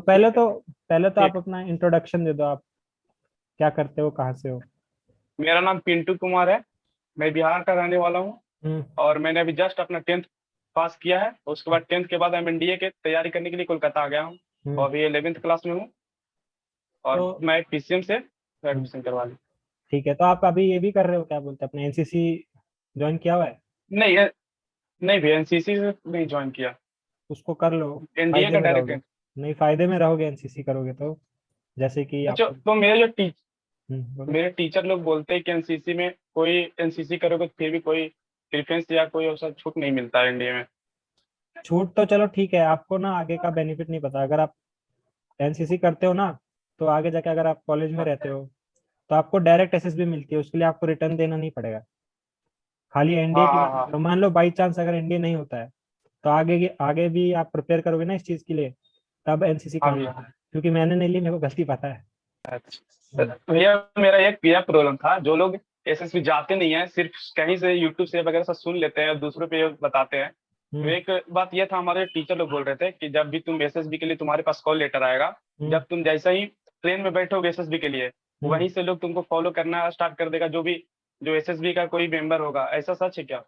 पहले तो आप ठीक। अपना इंट्रोडक्शन दे दो, आप क्या करते हो, कहाँ से हो? मेरा नाम पिंटू कुमार है। मैं बिहार का रहने वाला हूँ। हम्म। और मैंने अभी जस्ट अपना 10th पास किया है। उसके बाद 10th के बाद मैं एनडीए के तैयारी करने के लिए कोलकाता आ गया हूँ। हम्म। और अभी 11th क्लास में हूँ। तो और मैं पीसीएम से हम्म, एडमिशन करवा ली। ठीक है, तो आप अभी ये भी कर रहे हो, क्या बोलते हैं, अपने एनसीसी ज्वाइन किया हुआ है? नहीं नहीं भी एनसीसी से नहीं ज्वाइन किया। उसको कर लो, एनडीए फायदे का में रहोगे। डायरेक्ट। नहीं, फायदे में रहोगे एनसीसी करोगे तो। जैसे कि अच्छा, आपको। तो बोलो। मेरे टीचर लोग बोलते हैं कि एनसीसी में कोई एनसीसी करोगे तो फिर भी कोई प्रेफरेंस या कोई ऐसा छूट नहीं मिलता है एनडीए में। छूट तो चलो ठीक है, आपको ना आगे का बेनिफिट नहीं पता। अगर आप एनसीसी करते हो ना, तो आगे जाके अगर आप कॉलेज में रहते हो, तो आपको डायरेक्ट एसएसबी मिलती है, उसके लिए आपको रिटर्न देना नहीं पड़ेगा। खाली एनडीए हाँ की हाँ बात हाँ। करो, मान लो बाई चांस अगर एनडीए नहीं होता है, तो आगे भी आप प्रिपेयर करोगे ना इस चीज के लिए, तब एनसीसी हाँ काम भैया। आता है। क्योंकि मैंने नहीं ली, मेरे को गलती पता है। अच्छा हम्म। तो भैया, मेरा एक यह प्रॉब्लम था, जो लोग एसएसबी जाते नहीं है, सिर्फ कहीं से यूट्यूब से वगैरह से सुन लेते हैं और दूसरों पे बताते हैं। तो हम्म। एक बात यह था, हमारे टीचर लोग बोल रहे थे कि जब भी तुम एसएसबी के लिए तुम्हारे पास कॉल लेटर आएगा, हम्म। जब तुम जैसा ही ट्रेन में बैठोगे एसएसबी के लिए, हम्म। वहीं से लोग तुमको फॉलो करना स्टार्ट कर देगा, जो भी जो एसएसबी का कोई मेंबर होगा। ऐसा सच है क्या?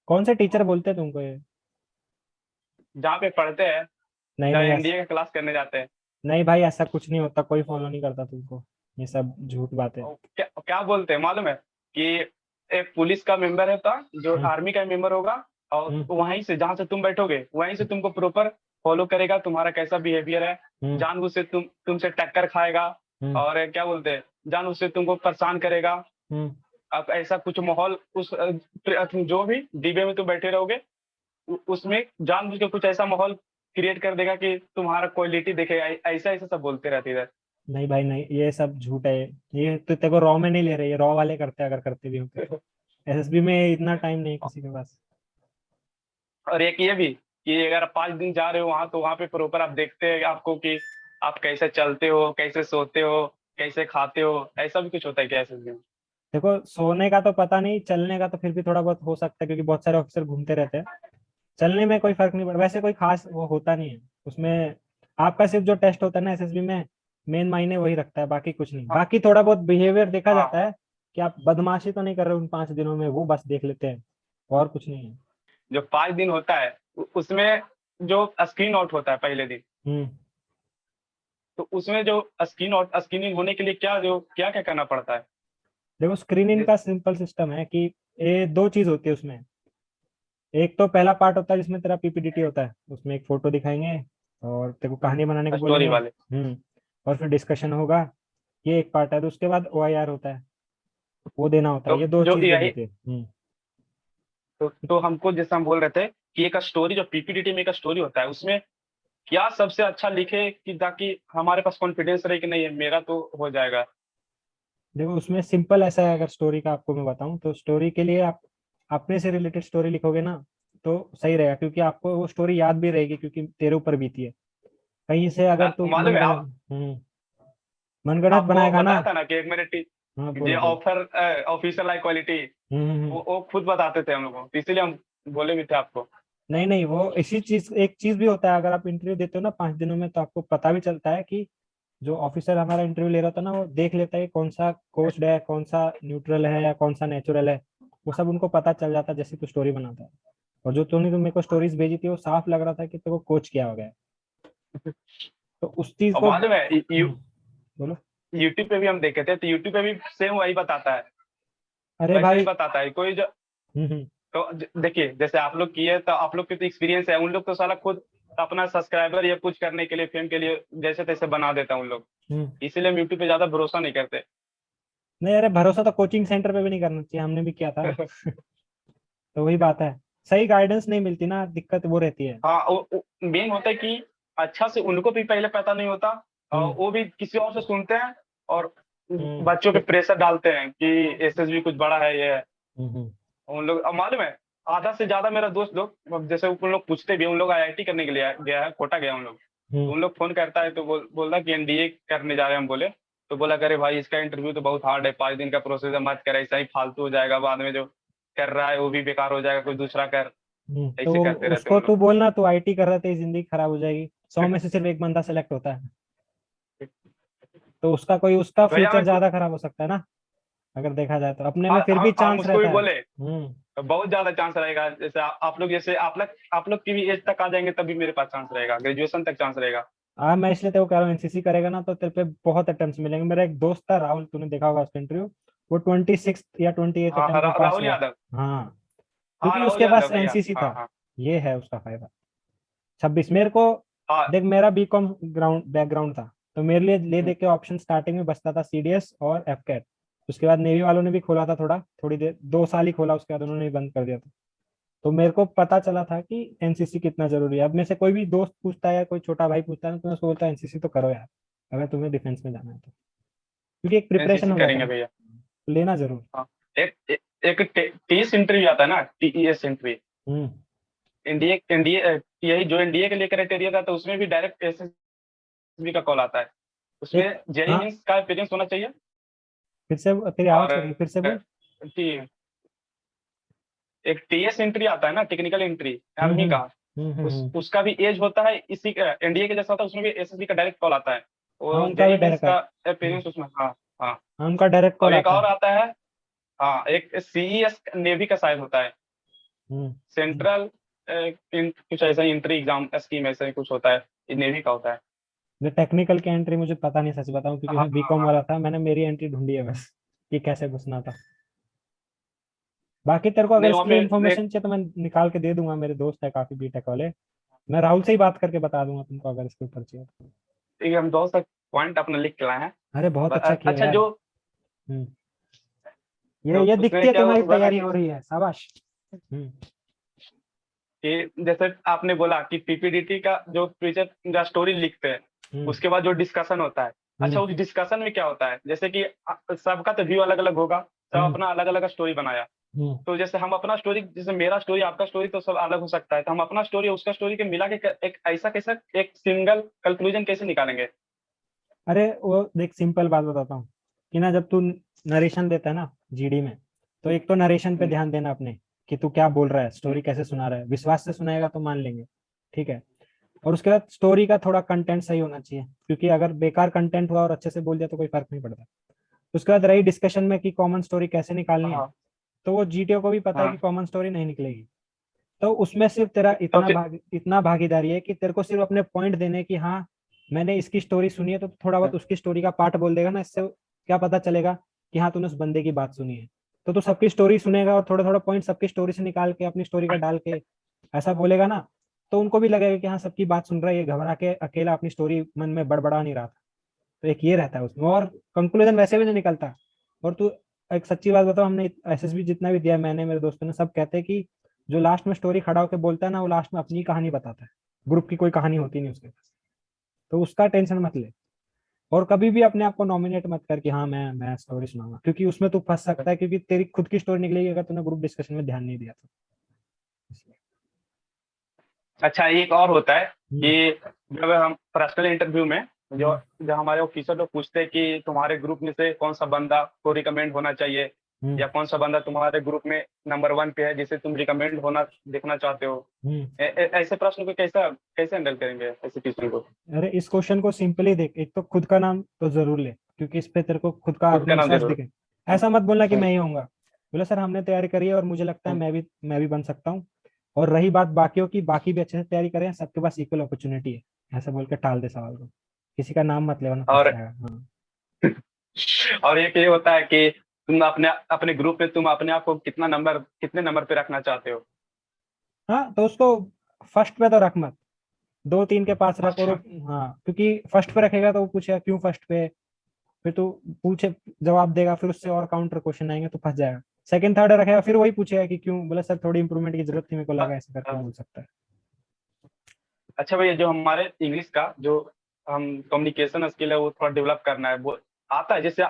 कौन से टीचर बोलते हैं तुमको ये? जहाँ पे पढ़ते हैं, नहीं जहाँ नहीं, ऐसा एनडीए का क्लास करने जाते हैं। नहीं भाई, ऐसा कुछ नहीं होता, कोई फॉलो नहीं करता तुमको। ये सब झूठ बात है। और क्या क्या बोलते हैं मालूम है? कि एक पुलिस का मेंबर है था, जो हम्म। आर्मी का मेंबर होगा, और हम्म। वहीं से जहां से तुम बैठोगे वहीं से तुमको प्रॉपर फॉलो करेगा, तुम्हारा कैसा बिहेवियर है। हम्म। जानबूझ से तुमसे टक्कर खाएगा। हम्म। और क्या बोलते हैं, जानबूझ से तुमको परेशान करेगा। हम्म। अब ऐसा कुछ माहौल उस जो भी डिब्बे में तुम बैठे रहोगे, उसमें जानबूझ के कुछ ऐसा माहौल क्रिएट कर देगा कि तुम्हारा क्वालिटी देखेगा। ऐसा ऐसा सब बोलते रहते इधर। नहीं भाई नहीं, ये सब झूठ है। ये तो तेरे को रॉ में नहीं ले रहे, ये रॉ वाले करते हैं, अगर करते भी होते तो। एसएसबी में इतना टाइम नहीं है किसी के पास। और एक ये भी कि अगर आप 5 दिन जा रहे हो वहां, तो वहां पे प्रॉपर आप देखते हैं आपको कि आप कैसे चलते हो, कैसे सोते हो, कैसे खाते हो। ऐसा भी कुछ होता है क्या ऐसे में? देखो, सोने का तो पता नहीं, चलने का तो फिर भी थोड़ा बहुत हो सकता है, क्योंकि बहुत सारे ऑफिसर घूमते रहते हैं। चलने में कोई फर्क नहीं पड़ता, वैसे कोई खास वो होता नहीं है उसमें। आपका सिर्फ जो टेस्ट होता है ना एसएसबी में, मेन मायने वही रखता है, बाकी कुछ नहीं। हाँ बाकी थोड़ा बहुत बिहेवियर देखा हाँ। जाता है कि आप बदमाशी तो नहीं कर रहे हो उन 5 दिनों में, वो बस देख लेते हैं, और कुछ नहीं है। जो 5 दिन होता है, उसमें जो स्क्रीन आउट होता है पहले दिन, हम्म। तो उसमें जो स्क्रीनिंग होने के लिए क्या क्या करना पड़ता है? देखो, स्क्रीनिंग जिस- का सिंपल सिस्टम है कि ये दो चीज होती है उसमें। एक तो पहला पार्ट होता है जिसमें तेरा पीपीडीटी होता है, उसमें एक फोटो दिखाएंगे और तेरे को कहानी बनाने को स्टोरी बोलेंगे। वाले। और फिर डिस्कशन होगा। ये एक पार्ट है, तो उसके बाद ओआईआर होता है, वो देना होता है। तो ये दो जो चीज देनी यही होती है। तो हमको जैसे हम बोल रहे थे कि एक स्टोरी, जो पीपीटी में एक स्टोरी होता है, उसमें क्या सबसे अच्छा लिखे कि ताकि हमारे पास कॉन्फिडेंस रहे कि नहीं मेरा तो हो जाएगा। देखो, उसमें सिंपल ऐसा है, अगर स्टोरी का आपको मैं बताऊं, तो स्टोरी के लिए आप अपने से रिलेटेड स्टोरी लिखोगे ना, तो सही रहेगा, क्योंकि आपको वो स्टोरी याद भी रहेगी, क्योंकि तेरे ऊपर बीती है। कहीं से अगर तू मालूम है मनगढ़ंत मनगढ़ंत आपको बनाएगा ना। बताया था ना कि एक मेरे हाँ, ये बोलो बोलो। ऑफर ऑफिशियल लाइक क्वालिटी, हम्म। वो खुद बताते थे हम लोगों को, तो इसीलिए हम बोले भी थे आपको। नहीं नहीं, वो इसी चीज, एक चीज भी होता है, अगर आप इंटरव्यू देते हो ना 5 दिनों में, तो आपको पता भी चलता है कि जो ऑफिसर हमारा इंटरव्यू ले रहा था ना, वो देख लेता है कि कौन सा कोच्ड है, कौन सा न्यूट्रल है, या कौन सा नेचुरल है। वो सब उनको पता चल जाता है जैसे तू स्टोरी बनाता है। और जो तूने मेरे को स्टोरीज भेजी थी, वो साफ लग रहा था कि तेरे को कोच किया हो गया है। तो उस चीज और को। मालूम है बोलो। यूट्यूब पे भी हम देखे थे, तो यूट्यूब पे भी सेम वही बताता है। अरे वैसे ही भाई। बताता है कोई जो। हम्म। तो देखिए, जैसे आप लोग किए तो आप लोग के तो एक्सपीरियंस है, उन लोग तो साला खुद अपना सब्सक्राइबर या कुछ करने के लिए, फेम के लिए जैसे तैसे बना देता है उन लोग। हम्म। इसीलिए हम यूट्यूब पे ज्यादा भरोसा नहीं करते। नहीं, अरे भरोसा तो कोचिंग सेंटर पे भी नहीं करना चाहिए, हमने भी किया था। तो वही बात है, सही गाइडेंस नहीं मिलती ना, दिक्कत वो रहती है। हाँ, मेन होता है कि अच्छा से उनको भी पहले पता नहीं होता, और हम्म। वो भी किसी और से सुनते हैं, और बच्चों पे हम्म। प्रेशर डालते हैं कि एसएसबी कुछ बड़ा है ये है। हम्म। उन लोग, अब मालूम है, आधा से ज्यादा मेरा दोस्त लोग, अब जैसे उन लोग पूछते भी हैं, उन लोग आईआईटी करने के लिए गया है, कोटा गया उन लोग। तो हम्म। उन लोग फोन करता है तो बोलता कि एनडीए करने जा रहे हैं हम, बोले। तो बोला करे भाई, इसका इंटरव्यू तो बहुत हार्ड है, 5 दिन का प्रोसेस है, मत कर, ऐसा ही फालतू हो जाएगा, बाद में जो कर रहा है वो भी बेकार हो जाएगा, कोई दूसरा कर। तो ऐसे करते रहते हैं उसको उन तू लोग। बोलना, तू आईटी कर रहा था, जिंदगी खराब हो जाएगी। 100 में से सिर्फ एक बंदा सेलेक्ट होता है, तो उसका उसका भैया फ्यूचर ज्यादा खराब हो सकता है ना, अगर देखा जाए तो अपने में हाँ, फिर भी हम चांस उसको भी रहता है। बोले बहुत ज्यादा चांस रहेगा। जैसे आप लोग, जैसे आप लोग की भी एज तक आ जाएंगे तभी मेरे पास चांस रहेगा, ग्रेजुएशन तक चांस रहेगा। हाँ, मैं इसलिए तेरे को कह रहा हूँ एनसीसी करेगा ना तो तेरे पे बहुत अटेम्प्ट मिलेंगे। मेरा एक दोस्त था राहुल, तूने देखा होगा उसका इंटरव्यू, वो 26 या 28 हाँ हाँ, अटेम्प्ट में पास राहुल हुआ। यादव। हाँ, हाँ क्योंकि राहुल उसके पास यादव भैया, एनसीसी हाँ था। हाँ ये है उसका फायदा। 26 मेरे को, हाँ। देख मेरा बीकॉम ग्राउंड बैकग्राउंड था, तो मेरे लिए ले दे के ऑप्शन स्टार्टिंग में बचता था सीडीएस और एफकेट। उसके बाद नेवी वालों ने भी खोला था थोड़ी देर, 2 साल ही खोला, उसके बाद उन्होंने भी बंद कर दिया था। तो मेरे को पता चला था कि एनसीसी कितना जरूरी है। अब मेरे से कोई भी दोस्त पूछता है या कोई छोटा भाई पूछता है ना, तो मैं उसको बोलता है एनसीसी तो करो यार, अगर तुम्हें डिफेंस में जाना है तो, क्योंकि एक प्रिपरेशन एनसीसी हो जाता करेंगे है ना, भैया। तो लेना जरूर। हाँ, एक टीएस इंटरव्यू आता है ना, टीईएस इंटरव्यू। हम्म। एनडीए यही जो एनडीए के लिए क्राइटेरिया था, तो उसमें भी डायरेक्ट एसएसबी का कॉल आता है। एक, उसमें जेई हाँ, मींस का एक्सपीरियंस होना चाहिए। फिर से तेरी आवाज और करी, फिर से बोल। एक टीएस एंट्री आता है ना, टेक्निकल एंट्री हम्म आर्मी हम्म का। उसका भी एज होता है, इसी एनडीए के जैसा होता है, उसमें भी एसएसबी का डायरेक्ट कॉल आता है। हाँ, वो उनका भी जेई मेंस डायरेक्ट का आता है। एक्सपीरियंस उसमें, हाँ हाँ। हाँ, उनका डायरेक्ट और कॉल एक आता और है। आता है, हाँ, एक सीईएस नेवी का शायद होता है, हम्म। सेंट्रल कुछ ऐसा एंट्री एग्जाम स्कीम, ऐसा ही कुछ होता है, ये नेवी का होता है। जो टेक्निकल की एंट्री मुझे पता नहीं, सच बताऊं, क्योंकि हाँ मैं हाँ बीकॉम हाँ वाला था, मैंने मेरी एंट्री ढूंढी है बस, कि कैसे घुसना था। बाकी तेरे को अगर नहीं, वहाँ इसके लिए पे इन्फॉर्मेशन चाहिए तो मैं निकाल के दे दूंगा, मेरे दोस्त है काफी बीटेक वाले। मैं राहुल से ही बात करके बता दूंगा तुमको, अगर इसके ऊपर चाहिए तो। हम दो सा पॉइंट अपना लिख के लाए हैं। अरे बहुत अच्छा किया अच्छा, यार। जो हम्म। जो ये दिखती उसमें है क्या तुम्हारी हुआ ना तैयारी कि हो रही है, शाबाश। जैसे आपने बोला कि पीपीडीटी का जो टीचर जो स्टोरी लिखते हैं, हम्म उसके बाद जो डिस्कशन होता है। अच्छा, हम्म उस डिस्कशन में क्या होता है, जैसे कि सबका तो व्यू अलग अलग होगा, सब हम्म अपना अलग अलग स्टोरी बनाया। हम्म। तो जैसे हम अपना स्टोरी, जैसे मेरा स्टोरी आपका स्टोरी तो सब अलग हो सकता है, तो हम अपना स्टोरी उसका स्टोरी के मिला के एक ऐसा कैसा एक सिंगल कंक्लूजन कैसे निकालेंगे। अरे वो देख, सिंपल बात बताता हूँ कि ना, जब तू नरेशन देता है ना जीडी में, तो एक तो नरेशन पे हम्म, ध्यान देना अपने, कि तू क्या बोल रहा है, हम्म, स्टोरी कैसे सुना रहा है। विश्वास से सुनाएगा तो मान लेंगे, ठीक है। और उसके बाद स्टोरी का थोड़ा कंटेंट सही होना चाहिए, क्योंकि अगर बेकार कंटेंट हुआ और अच्छे से बोल दिया तो कोई फर्क नहीं पड़ता। उसके बाद रही डिस्कशन में कि कॉमन स्टोरी कैसे निकालनी है, हाँ तो वो जीटीओ को भी पता है कि हाँ। कॉमन स्टोरी नहीं निकलेगी। तो उसमें सिर्फ तेरा तो फिर इतना भागीदारी है कि तेरे को सिर्फ अपने पॉइंट देने की, हाँ मैंने इसकी स्टोरी सुनी है, तो थोड़ा बहुत उसकी स्टोरी का पार्ट बोल देगा ना, इससे क्या पता चलेगा कि हाँ तूने उस बंदे की बात सुनी है। तो तू सबकी स्टोरी सुनेगा और थोड़ा थोड़ा पॉइंट सबकी स्टोरी से निकाल के अपनी स्टोरी का डाल के ऐसा बोलेगा ना, तो उनको भी लगेगा कि हाँ सबकी बात सुन रहा है, ये घबरा के अकेला अपनी स्टोरी मन में बड़बड़ा नहीं रहा था। तो एक ये रहता है उसमें, और कंक्लूजन वैसे भी नहीं निकलता। और तू, एक सच्ची बात बताओ, हमने एसएसबी जितना भी दिया, मैंने मेरे दोस्तों ने, सब कहते हैं कि जो लास्ट में स्टोरी खड़ा होकर बोलता है ना, वो लास्ट में अपनी कहानी बताता है, ग्रुप की कोई कहानी होती नहीं उसके पास। तो उसका टेंशन मत ले। और कभी भी अपने आप को नॉमिनेट मत कर कि हाँ मैं स्टोरी सुनाऊंगा, क्योंकि उसमें तू फंस सकता है, क्योंकि तेरी खुद की स्टोरी निकलेगी अगर तूने ग्रुप डिस्कशन में ध्यान नहीं दिया तो। इसलिए। अच्छा, एक और होता है हम्म कि जब हम पर्सनल इंटरव्यू में, जो हम्म जो हमारे ऑफिसर लोग पूछते हैं कि तुम्हारे ग्रुप में से कौन सा बंदा को रिकमेंड होना चाहिए, हम्म या कौन सा बंदा तुम्हारे ग्रुप में नंबर 1 पे है जिसे तुम रिकमेंड होना देखना चाहते हो। हम्म। ऐसे प्रश्न को कैसा कैसे हैंडल करेंगे, ऐसे क्वेश्चन को। अरे इस क्वेश्चन को सिंपली देख, एक तो खुद का नाम तो जरूर ले, क्योंकि इस पे तेरे को खुद का खुद का नाम आत्मविश्वास जरूर। दिखे। ऐसा मत बोलना कि हम्म, मैं ही होऊंगा, बोले सर हमने तैयारी करी है और मुझे लगता है हम्म, मैं भी बन सकता हूँ। और रही बात बाकियों की, बाकी भी अच्छे से तैयारी करें, सबके पास इक्वल अपॉर्चुनिटी है, ऐसा बोल के टाल दे सवाल को। किसी का नाम मत ले वरना फंस और जाएगा। हाँ। और एक ये होता है कि तुम अपने अपने ग्रुप में तुम अपने आप को कितने नंबर पे रखना चाहते हो। हाँ, तो उसको फर्स्ट पे तो रख मत, 2 3 के पास रख। और अच्छा। हाँ, क्योंकि फर्स्ट पे रखेगा तो वो पूछेगा क्यों फर्स्ट पे, फिर तू पूछे जवाब देगा, फिर उससे और काउंटर क्वेश्चन आएंगे तो फंस जाएगा। सेकंड थर्ड रखेगा, फिर वही पूछेगा कि क्यों, बोला सर थोड़ी इंप्रूवमेंट की जरूरत थी, मेरे को लगा, ऐसे करके बोल सकता है। अच्छा भैया, जो हमारे इंग्लिश का जो हम कम्युनिकेशन स्किल है वो थोड़ा डेवलप करना है, वो आता है जैसे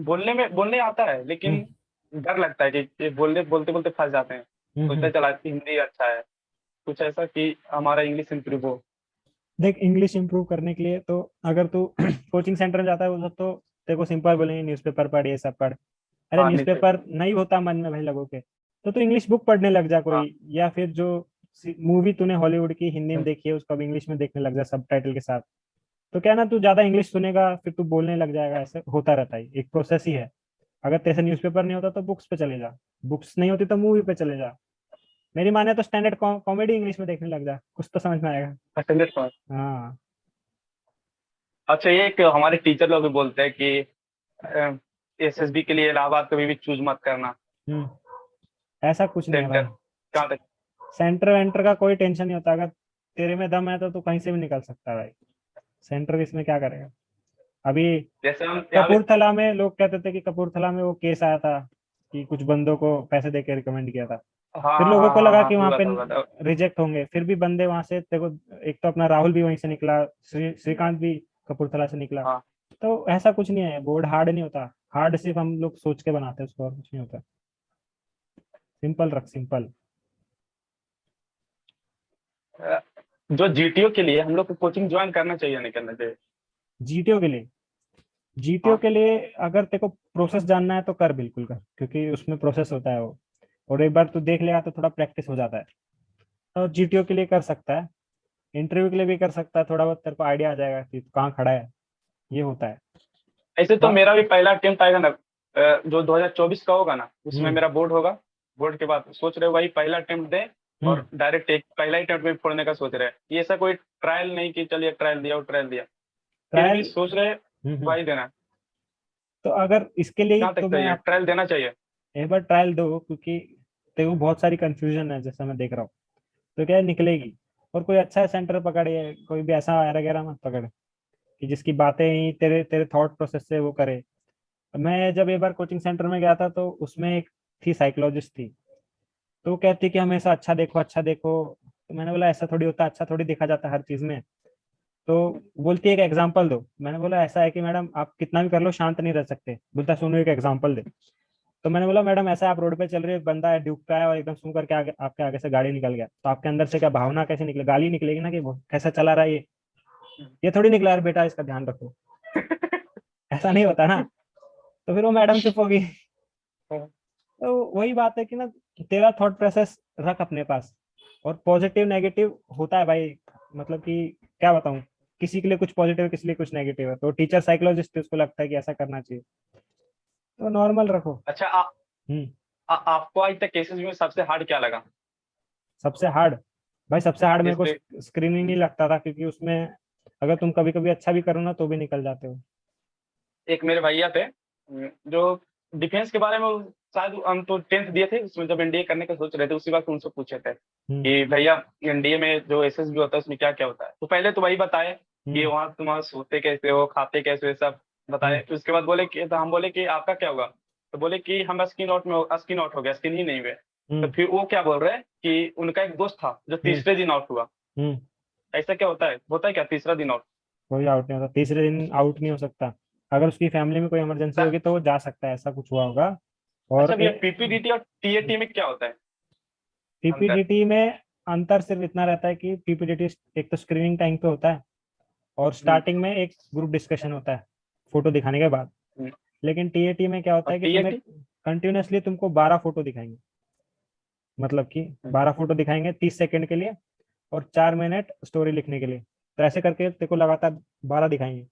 बोलने आता है, हम्म लेकिन डर लगता है कि ये बोलते बोलते फंस जाते हैं। सोचते हम्म। चला कि हिंदी अच्छा है, कुछ ऐसा कि हमारा इंग्लिश इंप्रूव हो। देख, इंग्लिश इंप्रूव करने के लिए तो अगर तू कोचिंग सेंटर में जाता है, वो सब तो तेरे को सिंपल बोलेंगे न्यूज़पेपर पढ़, ये सब पढ़। अरे हाँ, न्यूज़पेपर। न्यूज़पेपर नहीं होता मन में भाई लोगों के, तो तू इंग्लिश बुक पढ़ने लग जा हाँ कोई, या फिर जो मूवी तूने हॉलीवुड की हिंदी में देखी है, उसको अब इंग्लिश में देखने लग जा सब टाइटल के साथ। तो क्या है ना, तू ज्यादा इंग्लिश सुनेगा फिर तू बोलने लग जाएगा, ऐसे होता रहता है, एक प्रोसेस ही है। अगर तेरे से न्यूज़पेपर नहीं होता तो बुक्स पे चले जा, बुक्स नहीं होती तो मूवी पे चले जा। मेरी माने तो स्टैंडर्ड कॉमेडी इंग्लिश में देखने लग जा, कुछ तो समझ में आएगा। स्टैंडर्ड समझ। हाँ। अच्छा, ये एक हमारे टीचर लोग भी बोलते हैं कि एसएसबी के लिए इलाहाबाद कभी भी चूज मत करना। हम्म। ऐसा कुछ नहीं है सेंटर भाई। कहाँ तक? सेंटर वेंटर का कोई टेंशन नहीं होता, अगर तेरे में दम है तो तू कहीं से भी निकल सकता है भाई। सेंटर इसमें क्या करेगा। अभी जैसे हम यहाँ पे। कपूरथला में लोग कहते थे कि कपूरथला में वो केस आया था कि कुछ बंदों को पैसे दे के रिकमेंड किया था। हाँ फिर लोगों हाँ को हाँ लगा हाँ, कि वहां हुआ पे था हुआ था। रिजेक्ट होंगे, फिर भी बंदे वहां से देखो। एक तो अपना राहुल भी वहीं से निकला, श्रीकांत भी कपूरथला से निकला। हाँ। तो ऐसा कुछ नहीं है, बोर्ड हार्ड नहीं होता। हार्ड सिर्फ हम लोग सोच के बनाते हैं उसको, और कुछ नहीं होता। सिंपल रख, सिंपल। अ, जो जीटीओ के लिए हम लोग को कोचिंग ज्वाइन करना चाहिए नहीं करना चाहिए? जीटीओ के लिए, जीटीओ हाँ। के लिए अगर तेरे को प्रोसेस जानना है तो कर, बिल्कुल कर, क्योंकि उसमें प्रोसेस होता है वो। और एक बार तू देख लेगा तो थोड़ा प्रैक्टिस हो जाता है। तो जीटीओ के लिए कर सकता है, इंटरव्यू के लिए भी कर सकता है, थोड़ा बहुत तेरे को आइडिया आ जाएगा कि तू कहाँ खड़ा है। ये होता है। ऐसे तो बा- मेरा भी पहला अटेम्प्ट आएगा ना, जो 2024 का होगा ना, उसमें हम्म। मेरा बोर्ड होगा। बोर्ड के बाद सोच रहे हो वही पहला अटेम्प्ट दे, हम्म। और डायरेक्ट एक पहला ही अटेम्प्ट में फोड़ने का सोच रहे हैं। ये ऐसा कोई ट्रायल नहीं कि चलिए ट्रायल दिया और ट्रायल दिया, फिर भी ट्रायल। सोच रहे हैं हम्म। वही देना है। तो अगर इसके लिए ही कहाँ तक तो मैं सही है, आप ट्रायल देना चाहिए? एक बार ट्रायल दो, क्योंकि तेरे को बहुत सारी कंफ्यूजन है जैसा मैं देख रहा हूँ। तो क्या है, निकलेगी। और कोई अच्छा सेंटर पकड़े, कोई भी ऐसा वगैरह मत पकड़ कि जिसकी बातें ही तेरे तेरे थॉट प्रोसेस से वो करे। मैं जब एक बार कोचिंग सेंटर में गया था तो उसमें एक थी साइकोलॉजिस्ट थी। तो वो कहती कि हमेशा अच्छा देखो, अच्छा देखो। तो मैंने बोला ऐसा थोड़ी होता, अच्छा थोड़ी देखा जाता हर चीज में। तो बोलती है एक एग्जांपल दो। मैंने बोला ऐसा है कि मैडम आप कितना भी कर लो शांत नहीं रह सकते। बोलता सुनो एक एग्जांपल दे। तो मैंने बोला मैडम ऐसा है, आप रोड पे चल रहे हो, एक बंदा है ड्यूक पे है और एकदम सुन करके आगे आपके आगे से गाड़ी निकल गया, तो आपके अंदर से क्या भावना कैसे निकले, गाली निकलेगी ना कि वो कैसा चला रहा है ये थोड़ी निकला यार बेटा, इसका ध्यान रखो। ऐसा नहीं होता ना। तो फिर वो मैडम चुप होगी। तो वही बात है कि ना, तेरा थॉट प्रोसेस रख अपने पास। और पॉजिटिव नेगेटिव होता है भाई। मतलब कि क्या बताऊं, किसी के लिए कुछ पॉजिटिव है, किसी के लिए कुछ नेगेटिव है। तो टीचर साइकोलॉजिस्ट है, उसको लगता है कि ऐसा करना चाहिए। तो नॉर्मल रखो। अच्छा, हम्म। आपको आज तक केसेस में सबसे हार्ड क्या लगा? सबसे हार्ड, भाई सबसे हार्ड मेरे जैसे को स्क्रीनिंग ही लगता था, क्योंकि उसमें अगर तुम कभी कभी अच्छा भी करो ना तो भी निकल जाते हो। एक मेरे भैया थे, जो डिफेंस के बारे में शायद हम तो 10th दिए थे, उसमें जब एनडीए करने का सोच रहे थे उसी वक्त उनसे पूछे थे हम्म। कि भैया एनडीए में जो एसएसबी होता है उसमें क्या क्या होता है। तो पहले तो वही बताए कि हम्म। वहाँ तुम्हारा सोते कैसे हो, खाते कैसे हो, ये सब बताए। हम्म। फिर उसके बाद बोले कि, तो हम बोले कि आपका क्या होगा? तो बोले कि हम स्किन आउट हो गया, स्किन ही नहीं हुए। तो हम्म। फिर वो क्या बोल रहे हैं कि उनका एक दोस्त था जो हम्म। तीसरे दिन आउट हुआ। हम्म। ऐसा क्या होता है क्या तीसरा दिन आउट? कोई आउट नहीं होता, तीसरे दिन आउट नहीं हो सकता। अगर उसकी फैमिली में कोई इमरजेंसी होगी तो वो जा सकता है, ऐसा कुछ हुआ होगा। अच्छा और भैया, पीपीडीटी और टीएटी में क्या होता है अंतर? पीपीडीटी में अंतर सिर्फ इतना रहता है कि पीपीडीटी एक तो स्क्रीनिंग टाइम पे होता है, और हम्म, स्टार्टिंग में एक ग्रुप डिस्कशन होता है फोटो दिखाने के बाद। हम्म। लेकिन टीएटी में क्या होता और है कि तुम्हें टीएटी? कंटिन्यूअसली तुमको 12 फोटो दिखाएंगे। मतलब कि 12 फोटो दिखाएंगे 30 सेकंड के लिए, और 4 मिनट स्टोरी लिखने के लिए। तो ऐसे करके तेरे को लगातार 12 दिखाएंगे।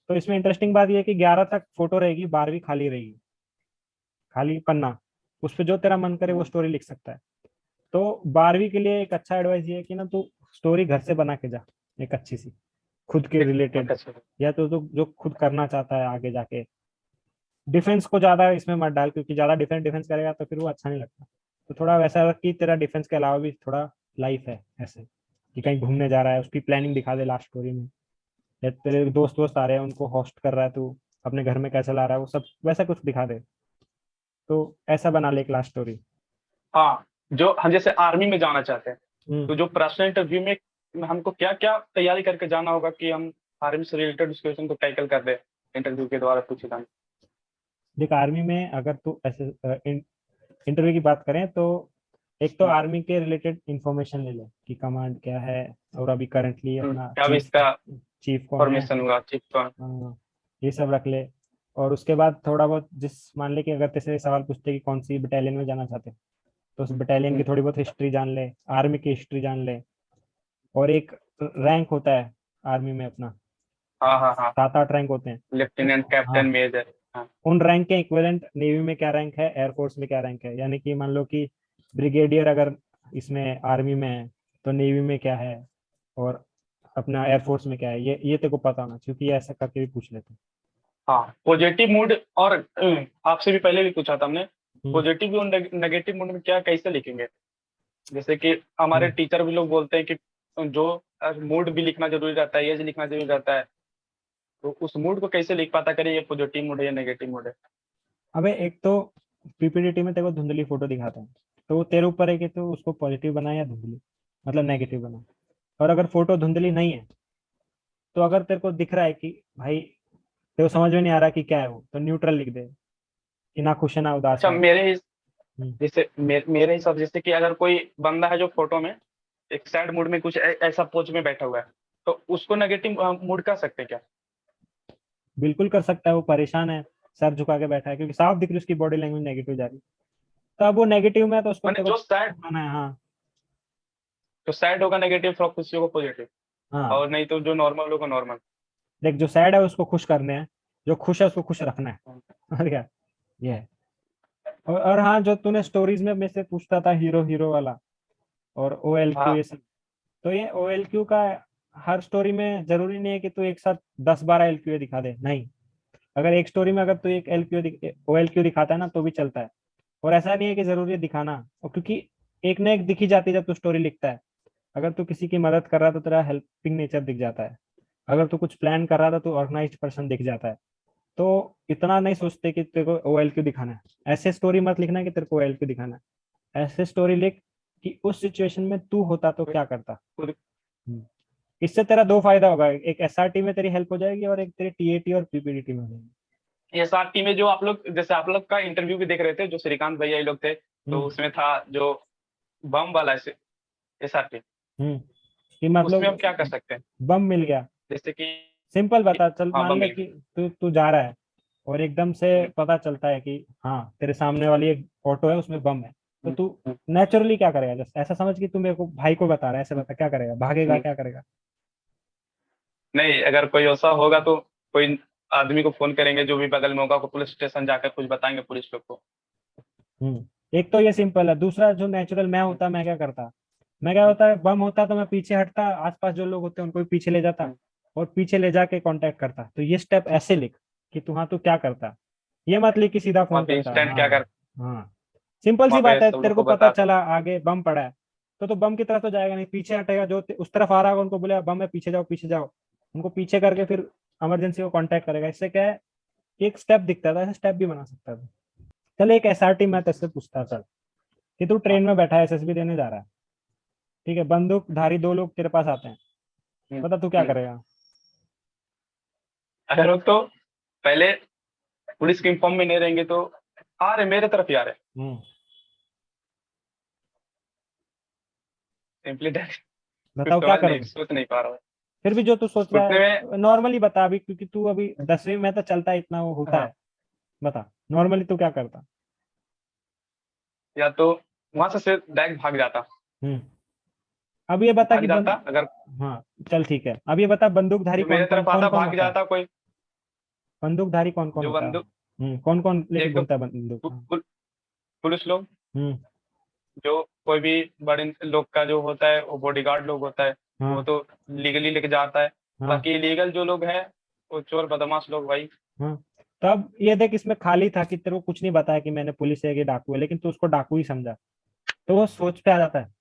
तो इसमें इंटरेस्टिंग बात यह है कि 11 तक फोटो रहेगी, 12वीं खाली रहेगी, खाली पन्ना। उस पर जो तेरा मन करे वो स्टोरी लिख सकता है। तो 12वीं के लिए एक अच्छा एडवाइस ये है कि ना तू स्टोरी घर से बना के जा, एक अच्छी सी, खुद के रिलेटेड, अच्छा। या तो जो खुद करना चाहता है आगे जाके। डिफेंस को ज्यादा इसमें मत डाल, क्योंकि ज्यादा डिफेंस डिफेंस करेगा तो फिर वो अच्छा नहीं लगता। तो थोड़ा वैसा रख कि तेरा डिफेंस के अलावा भी थोड़ा लाइफ है ऐसे, कि कहीं घूमने जा रहा है उसकी प्लानिंग दिखा दे लास्ट स्टोरी में। या तेरे दोस्त दोस्त आ रहे हैं उनको होस्ट कर रहा है तू, अपने घर में कैसे ला रहा है वो सब, वैसा कुछ दिखा दे। तो ऐसा बना ले एक लास्ट स्टोरी। हाँ, जो हम जैसे आर्मी में जाना चाहते हैं, हम्म। तो जो पर्सनल इंटरव्यू में हमको क्या क्या तैयारी करके जाना होगा कि हम आर्मी से रिलेटेड सिचुएशन को टैकल कर दे इंटरव्यू के द्वारा पूछे जाने? देख आर्मी में अगर तू ऐसे इंटरव्यू की बात करें तो एक तो आर्मी के रिलेटेड इंफॉर्मेशन ले ले कि कमांड क्या है, और अभी करंटली अपना क्या भी चीफ इसका चीफ कौन है। फॉर्मेशन हुआ, ठीक तो? हाँ, ये सब रख ले। और उसके बाद थोड़ा बहुत जिस मान ले कि अगर तेरे से सवाल पूछते कि कौन सी बटालियन में जाना चाहते, तो उस बटालियन की थोड़ी बहुत हिस्ट्री जान ले, आर्मी की हिस्ट्री जान ले, और एक रैंक होता है आर्मी में अपना, हाँ हाँ हाँ, 7-8 रैंक होते हैं। लेफ्टिनेंट, कैप्टन, हाँ, मेजर। हाँ उन रैंक के इक्विवेलेंट नेवी में क्या रैंक है, एयरफोर्स में क्या रैंक है, यानी कि मान लो कि ब्रिगेडियर अगर इसमें आर्मी में है तो नेवी में क्या है, और अपना एयरफोर्स में क्या है, ये तेरे को पता होना, क्योंकि ये ऐसा करके भी पूछ लेते हैं। हाँ, पॉजिटिव मूड और आपसे भी पहले भी पूछा था हमने, हम्म, पॉजिटिव और नेगेटिव मूड में क्या कैसे लिखेंगे? जैसे कि हमारे हम्म। टीचर भी लोग बोलते हैं कि जो मूड भी लिखना जरूरी रहता है, एज लिखना जरूरी रहता है, तो उस मूड को कैसे लिख पाता करें, ये पॉजिटिव मूड है या नेगेटिव मूड है? अबे एक तो पीपीटीटी में तेरे को धुंधली फोटो दिखाते हैं, तो वो तेरे ऊपर है कि तू उसको पॉजिटिव बनाए या धुंधली, मतलब नेगेटिव बनाए। और अगर फोटो धुंधली नहीं है, तो अगर तेरे को दिख रहा है कि भाई तेरे को समझ में नहीं आ रहा कि क्या है वो, तो न्यूट्रल लिख दे, कि ना खुश है ना उदास अच्छा, है। हम्म, जैसे मेरे हिसाब से, जैसे कि अगर कोई बंदा है जो फोटो में एक सैड मूड में कुछ ऐसा पोज में बैठा हुआ है, तो उसको नेगेटिव मूड कह सकते हैं क्या? बिल्कुल कर सकता है, वो परेशान है, सर झुका के बैठा है, क्योंकि साफ दिख रही है उसकी बॉडी लैंग्वेज नेगेटिव जा रही है। तो अब वो नेगेटिव में है, तो उसको मैंने तेरे को जो सैड माना है। हाँ, जो सैड होगा नेगेटिव, और खुशी होगा पॉजिटिव, हाँ। और नहीं तो जो नॉर्मल होगा नॉर्मल। देख, जो सैड है उसको खुश करने हैं, जो खुश है उसको खुश रखना है। और क्या, ये है। और हाँ, जो तूने स्टोरीज में से पूछता था, हीरो हीरो वाला और ओ एल क्यू, हाँ, ये सब, तो ये ओ एल क्यू का हर स्टोरी में जरूरी नहीं है कि तू एक साथ 10-12 एल क्यू दिखा दे, नहीं। अगर एक स्टोरी में अगर तू एक L Q O L Q दिखाता है ना, तो भी चलता है। और ऐसा नहीं है कि जरूरी है दिखाना, और क्योंकि एक ना एक दिखी जाती है जब तू स्टोरी लिखता है। अगर तू किसी की मदद कर रहा है तो तेरा हेल्पिंग नेचर दिख जाता है। अगर तू कुछ प्लान कर रहा था तो ऑर्गेनाइज्ड पर्सन दिख जाता है। तो इतना नहीं सोचते कि तेरे को ओ एल क्यू दिखाना है, ऐसे स्टोरी मत लिखना कि तेरे को ओ एल क्यू दिखाना है। ऐसे स्टोरी लिख कि उस सिचुएशन में तू होता तो क्या करता। खुद हम्म। इससे तेरा दो फायदा होगा, एक एसआरटी में तेरी हेल्प हो जाएगी, और एक तेरी टीएटी और पीपीडीटी में हो जाएगी। एसआरटी में जो आप लोग, जैसे आप लोग का इंटरव्यू भी देख रहे थे, जो श्रीकांत भैया ये लोग थे, तो हम्म, उसमें था जो बम वाला एसआरटी, हम्म। कि उसमें मतलब हम क्या कर सकते हैं? बम मिल गया। जैसे कि सिंपल बता, चल हाँ, मान बम ले मिल कि तू तू जा रहा है, और एकदम से गया। पता चलता है कि हाँ तेरे सामने वाली एक ऑटो है, उसमें बम है। तो हम्म, तू हम्म, नेचुरली क्या करेगा, जैसे ऐसा समझ कि तू मेरे को भाई को बता रहा है, ऐसे बता क्या करेगा, भागेगा, हम्म। क्या करेगा। नहीं, अगर कोई ऐसा होगा तो कोई आदमी को फोन करेंगे जो भी बगल में होगा, को पुलिस स्टेशन जाकर कुछ बताएंगे पुलिस लोग को। एक तो ये सिंपल है। दूसरा, जो नेचुरल मैं हम्म, होता, मैं क्या करता, मैं क्या होता है, बम होता तो मैं पीछे हटता, आसपास जो लोग होते हैं उनको भी पीछे ले जाता, हम्म। और पीछे ले जाके कांटेक्ट करता। तो ये स्टेप ऐसे लिख कि तू, हाँ तू क्या करता। ये मत लिख कि सीधा वहाँ फोन पे करता। इंसिडेंट हाँ, क्या कर, हाँ। सिंपल सी वहाँ पे बात है, सब तेरे लोग को को पता बता। चला आगे बम पड़ा है, तो बम की तरफ तो जाएगा नहीं, पीछे हटेगा, जो उस तरफ आ रहा होगा उनको बोलेगा बम है, पीछे जाओ, पीछे जाओ। उनको पीछे करके फिर इमरजेंसी को कांटेक्ट करेगा। इससे क्या है, एक स्टेप दिखता था, ऐसे स्टेप भी बना सकता था। चल, एक एसआरटी मैं तेरे से पूछता, चल कि तू हाँ, ट्रेन में बैठा है, एसएसबी देने जा रहा है, ठीक है, बंदूकधारी 2 लोग तेरे पास आते हैं, हम्म, बता तू क्या हम्म। करेगा। अगर वो तो पहले पुलिस के इन्फॉर्म में नहीं रहेंगे तो आ रहे मेरे तरफ ही आ रहे, हम्म, सिंपली डायरेक्ट। कुछ बताओ क्या करोगे। सोच नहीं पा रहा हूँ। फिर भी जो तू सोच रहा उतने में है नॉर्मली बता अभी, क्योंकि तू अभी 10वीं में तो चलता है, इतना वो होता हाँ, है। बता नॉर्मली तू क्या करता। या तो वहां से सिर्फ डायरेक्ट भाग जाता। हम्म। अब ये बता कि भाग जाता अगर हाँ, चल ठीक है, अब ये बता बंदूकधारी जो मेरे तरफ कौन आता कौन भाग होता है। जाता कोई, बंदूकधारी कौन कौन जो होता है। बंदूक, कौन कौन लेके एक तो घूमता है बंदूक। हाँ। पुलिस लोग, हम्म। जो कोई भी बड़े लोग का जो होता है वो बॉडीगार्ड लोग होता है, वो हाँ, तो लीगली लेके जाता है। हाँ, बाकी इलीगल जो लोग हैं वो चोर बदमाश लोग भाई। हाँ। तो अब ये देख, इसमें खाली था कि तेरे को कुछ नहीं बताया कि मैंने पुलिस है कि डाकू है, लेकिन तू उसको डाकू ही समझा, तो वो सोच पे आ जाता है।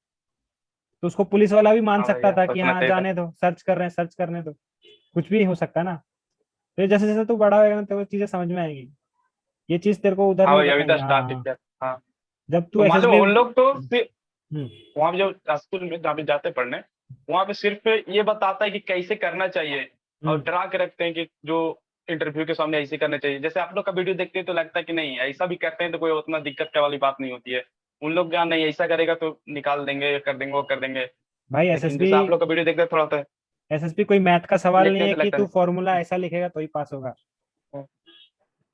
तो उसको पुलिस वाला भी मान हाँ सकता भैया, था कि सोचना हाँ चाहिए था। जाने दो, सर्च कर रहे हैं, सर्च करने दो, कुछ भी हो सकता है ना। तो जैसे जैसे तू बड़ा होएगा ना, तो वो चीजें समझ में आएगी। ये चीज तेरे को उधर हाँ नहीं भैया, अभी तो बताएंगे। हाँ, स्टार्ट हाँ। किया। हाँ, जब तू तो मान लो एसएसबी। उन लोग तो हम्म, वहाँ पे जो स्कूल में जहाँ पे जाते पढ़ने, वहाँ पे सिर्फ ये बताता है कि कैसे करना चाहिए, और हम्म। डरा के रखते हैं कि जो इंटरव्यू के सामने ऐसे करना चाहिए। जैसे आप लोग का वीडियो देखते हैं तो लगता है कि नहीं, ऐसा भी करते हैं तो कोई उतना दिक्कत वाली बात नहीं होती है। उन लोग जहाँ नहीं ऐसा करेगा तो निकाल देंगे, ये कर देंगे, वो कर देंगे। भाई लेकिन एसएसबी, जैसे आप लोग का वीडियो देखते हैं थोड़ा सा कोई मैथ का सवाल नहीं देखते हैं है तो कि लगता तू है। फॉर्मूला ऐसा लिखेगा तो ही पास होगा।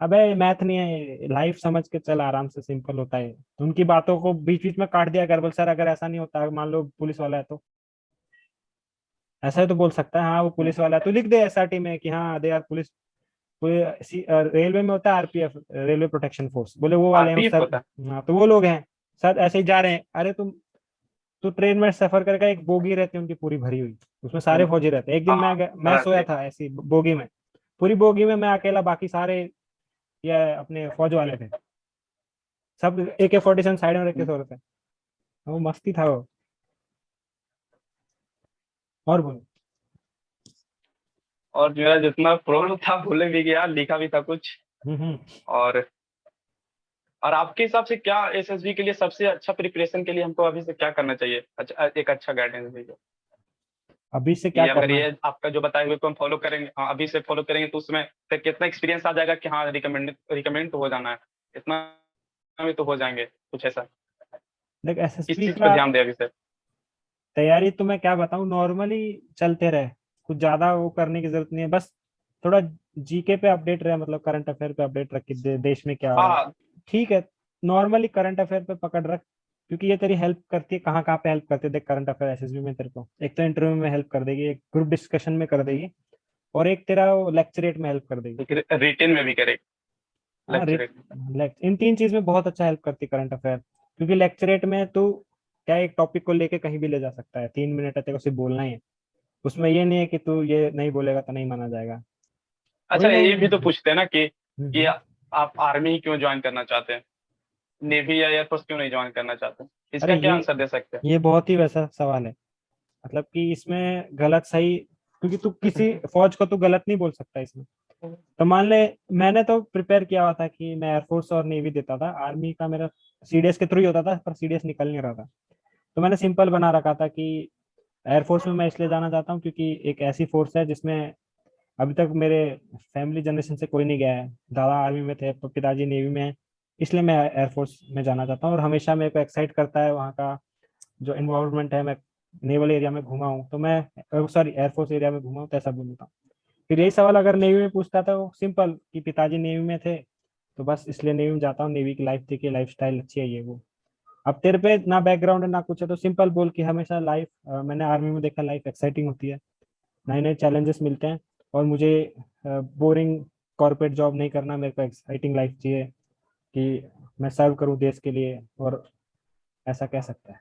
अबे मैथ नहीं है, लाइफ समझ के चल, आराम से, सिंपल होता है। तो उनकी बातों को बीच बीच में काट दिया कर, बोल सर अगर ऐसा नहीं होता, मान लो पुलिस वाला है तो ऐसा ही तो बोल सकता है, हाँ वो पुलिस वाला है, तो लिख दे एसआरटी में कि हाँ दे आर पुलिस। रेलवे में होता है आरपीएफ, रेलवे प्रोटेक्शन फोर्स, बोले वो वाले हैं आरपीएफ सर। होता है। हाँ तो वो लोग हैं सर, ऐसे ही जा रहे हैं। अरे तू ट्रेन में सफर करके, एक बोगी रहती है उनकी पूरी भरी हुई, उसमें सारे फौजी रहते हैं। एक दिन हाँ मैं सोया रहते। था ऐसी बोगी में, पूरी बोगी में मैं अकेला, बाकी सारे ये अपने फौज वाले थे, सब AK-47 साइड में रख के सो रहे थे। वो मस्ती था वो। और बोलो। और मेरा जितना प्रॉब्लम था भूले भी गया, लिखा भी था कुछ। हम्म। और और आपके हिसाब से क्या एसएसबी के लिए सबसे अच्छा प्रिपरेशन के लिए हमको अभी से क्या करना चाहिए? अच्छा, एक अच्छा गाइडेंस दीजिए अभी से क्या कि अगर करना है? ये आपका जो बताए हुए को हम फॉलो करेंगे, हाँ अभी से फॉलो करेंगे तो उसमें फिर कितना एक्सपीरियंस आ जाएगा कि हाँ रिकमेंड तो हो जाना है, इतना में तो हो जाएंगे कुछ ऐसा। देख किस एसएसबी चीज पे का ध्यान दें अभी से? तैयारी तो मैं क्या बताऊं, नॉर्मली चलते रहे, कुछ ज्यादा वो करने की जरूरत नहीं है, बस थोड़ा जीके पे अपडेट रहे, मतलब करंट अफेयर पे अपडेट रख के देश में क्या हो रहा है। हाँ। ठीक है, नॉर्मली करंट अफेयर पे पकड़ रख, क्योंकि ये तेरी हेल्प करती है। कहाँ कहाँ पे हेल्प करती है देख, करंट अफेयर एसएसबी में तेरे को एक तो इंटरव्यू में हेल्प कर देगी, एक ग्रुप डिस्कशन में कर देगी, और एक तेरा वो लेक्चरेट में हेल्प कर देगी। एक रिटेन में भी करें, हाँ लेक्चर। इन तीन चीज में बहुत अच्छा हेल्प करती है करंट अफेयर, क्योंकि लेक्चरेट में तू क्या एक टॉपिक को लेके कहीं भी ले जा सकता है, 3 मिनट है तेरे को सिर्फ बोलना ही है। उसमें ये नहीं है कि तू ये नहीं बोलेगा तो नहीं माना जाएगा। अच्छा, वही नहीं। ये भी तो पूछते हैं ना कि हम्म। आप आर्मी क्यों ज्वाइन करना चाहते हैं, नेवी या एयरफोर्स क्यों नहीं ज्वाइन करना चाहते? अरे इसका क्या आंसर दे सकते ये बहुत ही वैसा सवाल है, मतलब कि इसमें गलत सही, क्योंकि तू किसी हैं? फौज को तू गलत नहीं बोल सकता इसमें। तो मान ले, मैंने तो प्रिपेयर किया हुआ था कि मैं एयरफोर्स और नेवी देता था, आर्मी का मेरा सीडीएस के थ्रू ही होता था, पर सीडीएस निकल नहीं रहा था। तो मैंने सिंपल बना रखा था कि एयरफोर्स में मैं इसलिए जाना चाहता हूँ क्योंकि एक ऐसी फोर्स है जिसमें अभी तक मेरे फैमिली जनरेशन से कोई नहीं गया है। दादा आर्मी में थे, पिताजी नेवी में है, इसलिए मैं एयरफोर्स में जाना चाहता हूँ। और हमेशा मेरे को एक्साइट करता है वहाँ का जो इन्वायरमेंट है। मैं नेवल एरिया में घूमा हूँ, तो मैं सॉरी एयरफोर्स एरिया में घूमा हूँ, तो ऐसा बोलता हूँ। फिर यही सवाल अगर नेवी में पूछता था, वो सिंपल कि पिताजी नेवी में थे, तो बस इसलिए नेवी में जाता हूँ, नेवी की लाइफ देखिए, लाइफ स्टाइल अच्छी है ये वो। अब तेरे पे ना बैकग्राउंड है ना कुछ है, तो सिंपल बोल कि हमेशा लाइफ, मैंने आर्मी में देखा, लाइफ एक्साइटिंग होती है, नए नए चैलेंजेस मिलते हैं, और मुझे बोरिंग कॉर्पोरेट जॉब नहीं करना, मेरे को एक्साइटिंग लाइफ चाहिए कि मैं सर्व करूं देश के लिए, और ऐसा कह सकता है।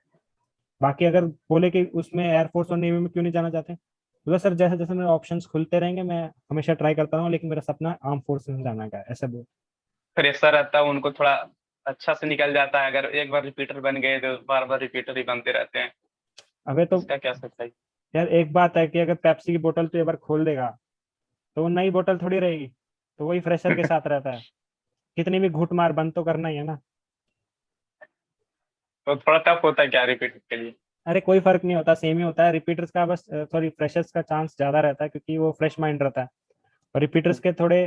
बाकी अगर बोले कि उसमें एयरफोर्स और नेवी में क्यों नहीं जाना चाहते, बोला सर जैसे जैसे मेरे ऑप्शंस खुलते रहेंगे मैं हमेशा ट्राई करता रहूँ, लेकिन मेरा सपना आर्म फोर्स में जाना का है, ऐसा बोल। प्रेशर रहता है उनको थोड़ा, अच्छा से निकल जाता है, अगर एक बार रिपीटर बन गए तो बार बार रिपीटर ही बनते रहते हैं। अबे तो इसका क्या सकता है? यार एक बात है कि अगर पेप्सी की बोतल तो एक बार खोल देगा, तो वो नई बोतल थोड़ी रहेगी, तो वही फ्रेशर के साथ रहता है, कितनी भी घूट मार बंद तो करना ही है ना। तो थोड़ा टफ होता है क्या रिपीट के लिए? अरे कोई फर्क नहीं होता, सेम ही होता है। रिपीटर्स का बस सॉरी फ्रेशर्स का चांस ज्यादा रहता है, क्योंकि वो फ्रेश माइंड रहता है, और रिपीटर्स के थोड़े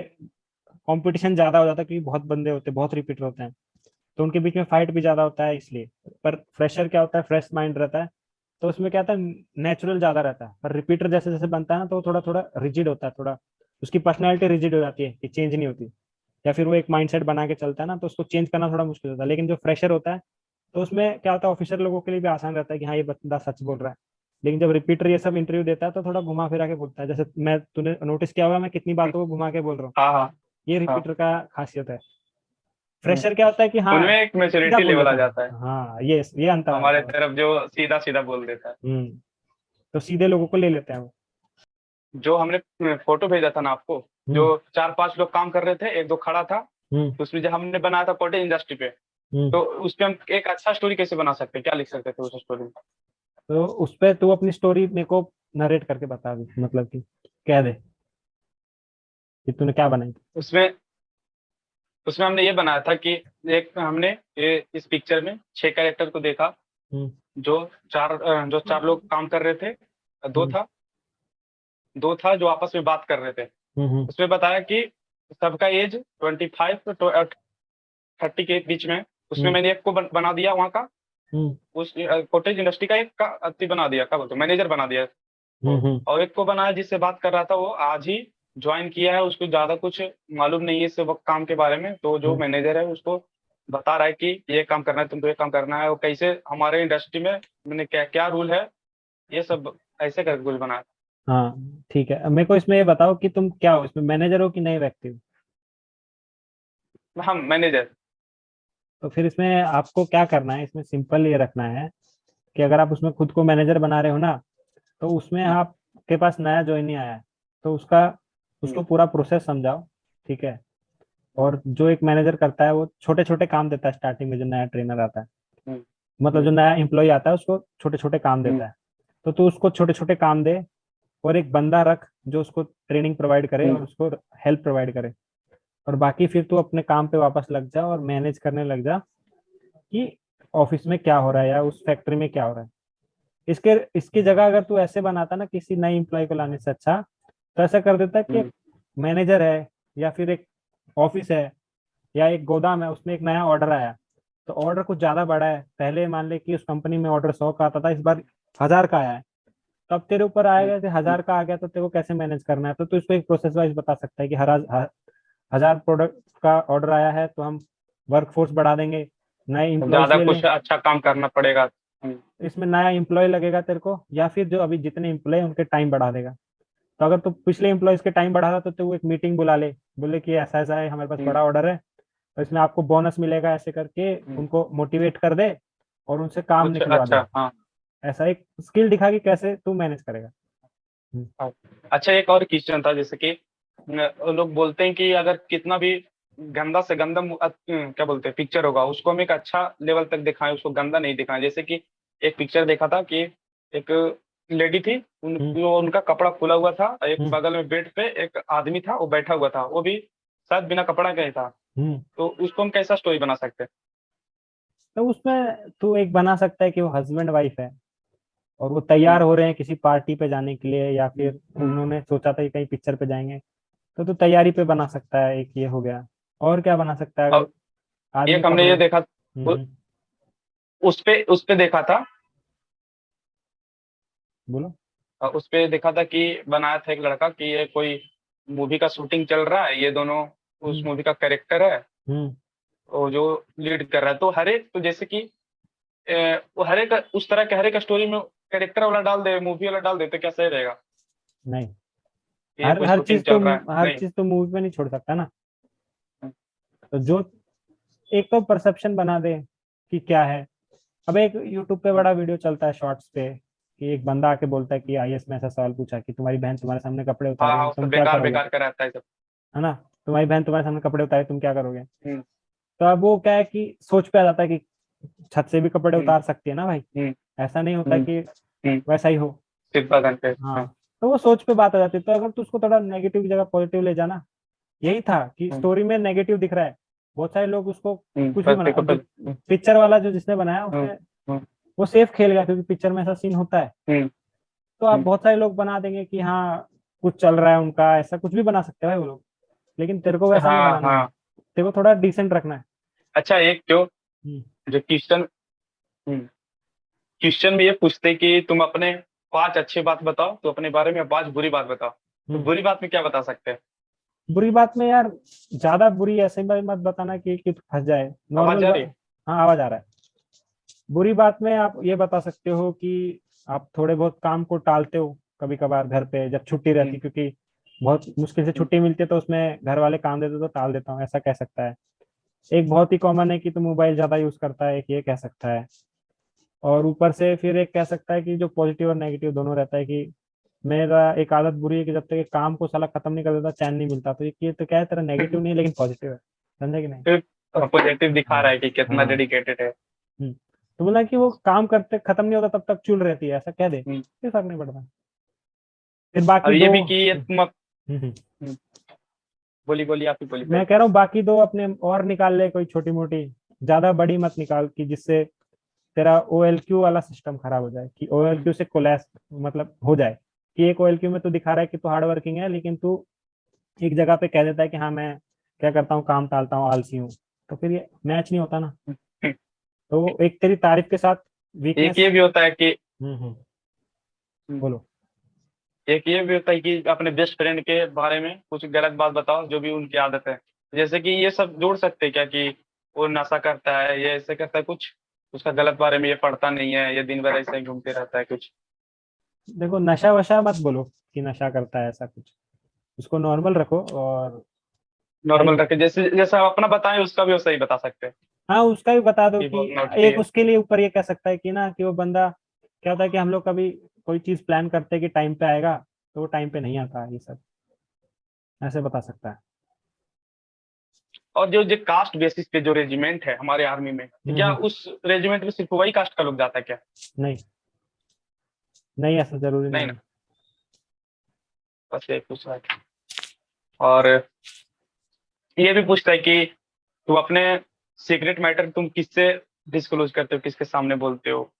कंपटीशन ज्यादा हो जाता है, क्योंकि बहुत बंदे होते हैं, बहुत रिपीटर होते हैं, तो उनके बीच में फाइट भी ज्यादा होता है इसलिए। पर फ्रेशर क्या होता है, फ्रेश माइंड रहता है, तो उसमें क्या होता है, नेचुरल ज्यादा रहता है। पर रिपीटर जैसे जैसे बनता है ना, तो वो थोड़ा थोड़ा रिजिड होता है, थोड़ा उसकी पर्सनैलिटी रिजिड हो जाती है कि चेंज नहीं होती, या फिर वो एक माइंडसेट बना के चलता है ना, तो उसको चेंज करना थोड़ा मुश्किल होता है। लेकिन जो फ्रेशर होता है, तो उसमें क्या होता है, ऑफिसर लोगों के लिए भी आसान रहता है कि हाँ ये बंदा सच बोल रहा है। लेकिन जब रिपीटर ये सब इंटरव्यू देता है, तो थोड़ा घुमा फिरा के बोलता है, जैसे मैं, तूने नोटिस किया होगा मैं कितनी बातों को घुमा के बोल रहा हूँ, हाँ हाँ ये हाँ। रिपीटर का खासियत है। हम्म। फ्रेशर क्या होता है कि हाँ उनमें एक सीधा मेच्योरिटी बोल लेवल आ देता जाता है, है, हाँ ये अंतर आता हमारे है बस। तरफ जो सीधा सीधा बोल देता है। तो सीधे लोगों को ले लेते हैं वो। जो हमने फोटो भेजा था ना आपको, जो हम्म। 4-5 लोग काम कर रहे थे, एक दो खड़ा था, हम्म। तो उसमें जो हमने बनाया था कॉटेज इंडस्ट्री पे, हम्म। तो उस पे हम एक अच्छा स्टोरी कैसे बना सकते हैं, क्या लिख सकते थे उस स्टोरी में? तो उस पे तू अपनी स्टोरी मेरे को नरेट करके बता दे, मतलब कि कह दे कि तूने क्या बनाई थी। उसमें उसमें हमने ये बनाया था कि एक हमने ये इस पिक्चर में 6 कैरेक्टर को देखा, हम्म। जो जो चार लोग काम कर रहे थे। दो हम्म। था दो था जो आपस में बात कर रहे थे। हम्म। उसमें बताया कि सबका एज 25 to 30 के बीच में है। उसमें हम्म। मैंने एक को बना दिया वहाँ का, हम्म। उस कॉटेज इंडस्ट्री का एक का अति बना दिया, क्या बोलते मैनेजर बना दिया। हम्म। हम्म। और एक को बनाया जिससे बात कर रहा था, वो आज ही ज्वाइन किया है उसको ज्यादा कुछ मालूम नहीं है इस वक्त काम के बारे में, तो जो हम्म, मैनेजर है उसको बता रहा है कि ये काम करना है, तुमको ये काम करना है, और कैसे हमारे इंडस्ट्री में मैंने क्या क्या रूल है, ये सब ऐसे करके कुछ बना हाँ ठीक है। अब मेरे को इसमें ये बताओ कि तुम क्या हो इसमें, मैनेजर हो कि नए व्यक्ति हो? है। हम मैनेजर। तो फिर इसमें आपको क्या करना है, इसमें सिंपल ये रखना है कि अगर आप उसमें खुद को मैनेजर बना रहे हो ना, तो उसमें आपके पास नया ज्वाइनी आया है, तो उसका उसको पूरा प्रोसेस समझाओ। ठीक है। और जो एक मैनेजर करता है वो छोटे छोटे काम देता है स्टार्टिंग में, जो नया ट्रेनर आता है, मतलब जो नया एम्प्लॉय आता है उसको छोटे छोटे काम देता है। तो तू उसको छोटे छोटे काम दे, और एक बंदा रख जो उसको ट्रेनिंग प्रोवाइड करे और उसको हेल्प प्रोवाइड करे। और बाकी फिर तू अपने काम पे वापस लग जा और मैनेज करने लग जा कि ऑफिस में क्या हो रहा है या उस फैक्ट्री में क्या हो रहा है। इसके इसकी जगह अगर तू ऐसे बनाता ना किसी नए एम्प्लॉय को लाने से अच्छा, तो ऐसा कर देता कि एक मैनेजर है या फिर एक ऑफिस है या एक गोदाम है, उसमें एक नया ऑर्डर आया, तो ऑर्डर कुछ ज्यादा बड़ा है, पहले मान ले कि उस कंपनी में ऑर्डर 100 का आता था, इस बार 1000 का आया है। तो अब तेरे ऊपर आएगा कि 1000 का आ गया तो तेरे को कैसे मैनेज करना है, तो तू इसको एक प्रोसेस वाइज बता सकता है कि 1000 प्रोडक्ट का ऑर्डर आया है तो हम वर्कफोर्स बढ़ा देंगे, नए इम्प्लॉयज ज्यादा ले लें, कुछ अच्छा काम करना पड़ेगा। इसमें नया एम्प्लॉय लगेगा तेरे को, या फिर जो अभी जितने एम्प्लॉय उनके टाइम बढ़ा देगा। तो अगर तू पिछले एम्प्लॉयज के टाइम बढ़ा रहा तो तू एक मीटिंग बुला ले, बोले कि ऐसा ऐसा है, हमारे पास बड़ा ऑर्डर है, तो इसमें आपको बोनस मिलेगा, ऐसे करके उनको मोटिवेट कर दे और उनसे काम कुछ निकलवा दे। अच्छा, हाँ। ऐसा एक स्किल दिखा कि कैसे तू मैनेज करेगा। हम्म, हाँ। अच्छा, एक और क्वेश्चन था, जैसे कि लोग बोलते हैं कि अगर कितना भी गंदा से गंदा क्या बोलते हैं पिक्चर होगा, उसको हम एक अच्छा लेवल तक दिखाएं, उसको गंदा नहीं दिखाएं। जैसे कि एक पिक्चर देखा था कि एक लेडी थी, हम्म, उनका कपड़ा खुला हुआ था, एक हम्म, बगल में बेड पे एक आदमी था, वो बैठा हुआ था, वो भी शायद बिना कपड़ा का ही था। हम्म। तो उसको हम कैसा स्टोरी बना सकते हैं? तो उसमें तू एक बना सकता है कि वो हस्बैंड वाइफ है और वो हम्म, तैयार हो रहे हैं किसी पार्टी पे जाने के लिए, या हम्म, फिर उन्होंने सोचा था कि कहीं पिक्चर पे जाएंगे, तो तू तैयारी पे बना सकता है, एक ये हो गया। और क्या बना सकता है अगर और आदमी एक हमने कपड़े। ये देखा, उ, उस पे देखा था, बोलो। उस पे देखा था कि बनाया था एक लड़का कि ये कोई मूवी का शूटिंग चल रहा है, ये दोनों उस हम्म, मूवी का कैरेक्टर है, हम्म। और जो लीड कर रहा है, तो हर एक, तो जैसे कि वो हर एक उस तरह के हर एक स्टोरी में कैरेक्टर वाला डाल दे, मूवी वाला डाल दे, तो क्या सही रहेगा नहीं, कि ये हर कोई हर शूटिंग चीज तो चल रहा है? हर नहीं। चीज तो मूवी पे नहीं छोड़ सकता ना। तो जो एक तो परसेप्शन बना दे कि क्या है। अब एक यूट्यूब पे बड़ा वीडियो चलता है शॉर्ट्स पे, कि एक बंदा आके बोलता है कि आईएएस में ऐसा सवाल पूछा कि तुम्हारी बहन तुम्हारे सामने कपड़े हाँ उतारे हाँ, उसमें तुम क्या बेकार करोगे, बेकार का रहता है सब। है ना, तुम्हारी बहन तुम्हारे सामने कपड़े उतारे तुम क्या करोगे। हम्म, तो अब वो क्या है कि सोच पे आ जाता है कि छत से भी कपड़े हम्म, उतार सकती है ना भाई, हम्म, ऐसा नहीं होता हम्म, कि हम्म। वैसा ही हो। सिर्फ घंटे, हाँ। हाँ, तो वो सोच पे बात आ जाती है। तो अगर तू उसको थोड़ा नेगेटिव की जगह पॉजिटिव ले जाना, यही था कि हम्म, स्टोरी में नेगेटिव दिख रहा है, बहुत सारे लोग उसको कुछ भी बस बना। देखो अब जो पहले। पिक्चर वाला जो जिसने बनाया हम्म, उसने हम्म, वो सेफ खेल गया, क्योंकि पिक्चर में ऐसा सीन होता है। हम्म, तो आप हम्म। बहुत सारे लोग बना देंगे कि हाँ कुछ चल रहा है उनका, ऐसा कुछ भी बना सकते हैं भाई वो लोग, लेकिन तेरे को वैसा नहीं हाँ बनाना है। हाँ। तेरे को थोड़ा डिसेंट रखना है। अच्छा, एक जो हम्म, जो क्वेश्चन क्वेश्चन में ये पूछते कि तुम अपने 5 अच्छी बात बताओ, तो अपने बारे में 5 बुरी बात बताओ, तो हम्म। बुरी बात में क्या बता सकते हैं? बुरी बात में यार, ज्यादा बुरी ऐसे ही मत बताना कि तू फंस जाए, आवाज नॉर्मल जा रही है? हाँ आवाज आ रहा है। बुरी बात में आप ये बता सकते हो कि आप थोड़े बहुत काम को टालते हो कभी कभार घर पे जब छुट्टी रहती, हम्म, क्योंकि बहुत मुश्किल से हम्म, छुट्टी मिलती है तो उसमें घर वाले काम देते तो टाल देता हूँ, ऐसा कह सकता है। एक बहुत ही कॉमन है कि तू मोबाइल ज्यादा यूज करता है, एक ये कह सकता है। और ऊपर से फिर एक कह सकता है कि जो पॉजिटिव और नेगेटिव दोनों रहता है कि मेरा एक आदत बुरी है कि जब तक एक काम को साला खत्म नहीं कर देता चैन नहीं मिलता। तो ये तो क्या है, तेरा नेगेटिव नहीं है लेकिन पॉजिटिव है, समझे कि नहीं। फिर पॉजिटिव दिखा हाँ, रहा है कि कितना हाँ। डेडिकेटेड है। तो बोला कि वो काम करते खत्म नहीं होता तब तक चुल रहती है, ऐसा कह दे, हम्म। कोई फर्क नहीं पड़ता। फिर अब बाकी ये दो। भी कि ये तुम हम्म। हम्म, बोली बोली, आप ही बोली मैं पहले। कह रहा हूँ बाकी दो अपने और निकाल ले कोई छोटी मोटी, ज्यादा बड़ी मत निकाल कि जिससे तेरा OLQ वाला सिस्टम खराब हो जाए, कि OLQ से कोलैप्स मतलब हो जाए, कि एक OLQ में तू दिखा रहा है कि तू हार्ड वर्किंग है, लेकिन तू एक जगह पे कह देता है कि हाँ मैं क्या करता हूँ, काम टालता हूँ, आलसी हूँ, तो फिर ये मैच नहीं होता ना। हम्म। तो एक तेरी तारीफ के साथ एक वीकनेस। ये भी होता है कि बोलो। एक ये भी होता है कि अपने बेस्ट फ्रेंड के बारे में कुछ गलत बात बताओ, जो भी उनकी आदत है। जैसे कि ये सब जोड़ सकते हैं क्या कि वो नशा करता है, ये ऐसे करता है कुछ, उसका गलत बारे में, ये पढ़ता नहीं है, ये दिन भर ऐसे ही घूमते रहता है कुछ। देखो नशा वशा मत बोलो कि नशा करता है ऐसा कुछ, उसको नॉर्मल रखो। और नॉर्मल भाई रखे, जैसे जैसा आप अपना बताएं उसका भी वैसा ही बता सकते हैं हाँ उसका भी बता दो कि कि बहुत नोटी एक है। उसके लिए ऊपर ये कह सकता है कि ना कि वो बंदा क्या होता है कि हम लोग कभी कोई चीज प्लान करते हैं कि टाइम पे आएगा, तो वो टाइम पे नहीं आता, ये सब ऐसे बता सकता है। और जो कास्ट बेसिस पे जो रेजिमेंट है हमारे आर्मी में, तो क्या हम्म। उस रेजिमेंट में सिर्फ वही कास्ट का लोग जाता है क्या? नहीं नहीं, ऐसा जरूरी नहीं नहीं ना, है। बस ये पूछ रहा था। और ये भी पूछता है कि तुम अपने सीक्रेट मैटर तुम किससे डिस्क्लोज करते हो, किसके सामने बोलते हो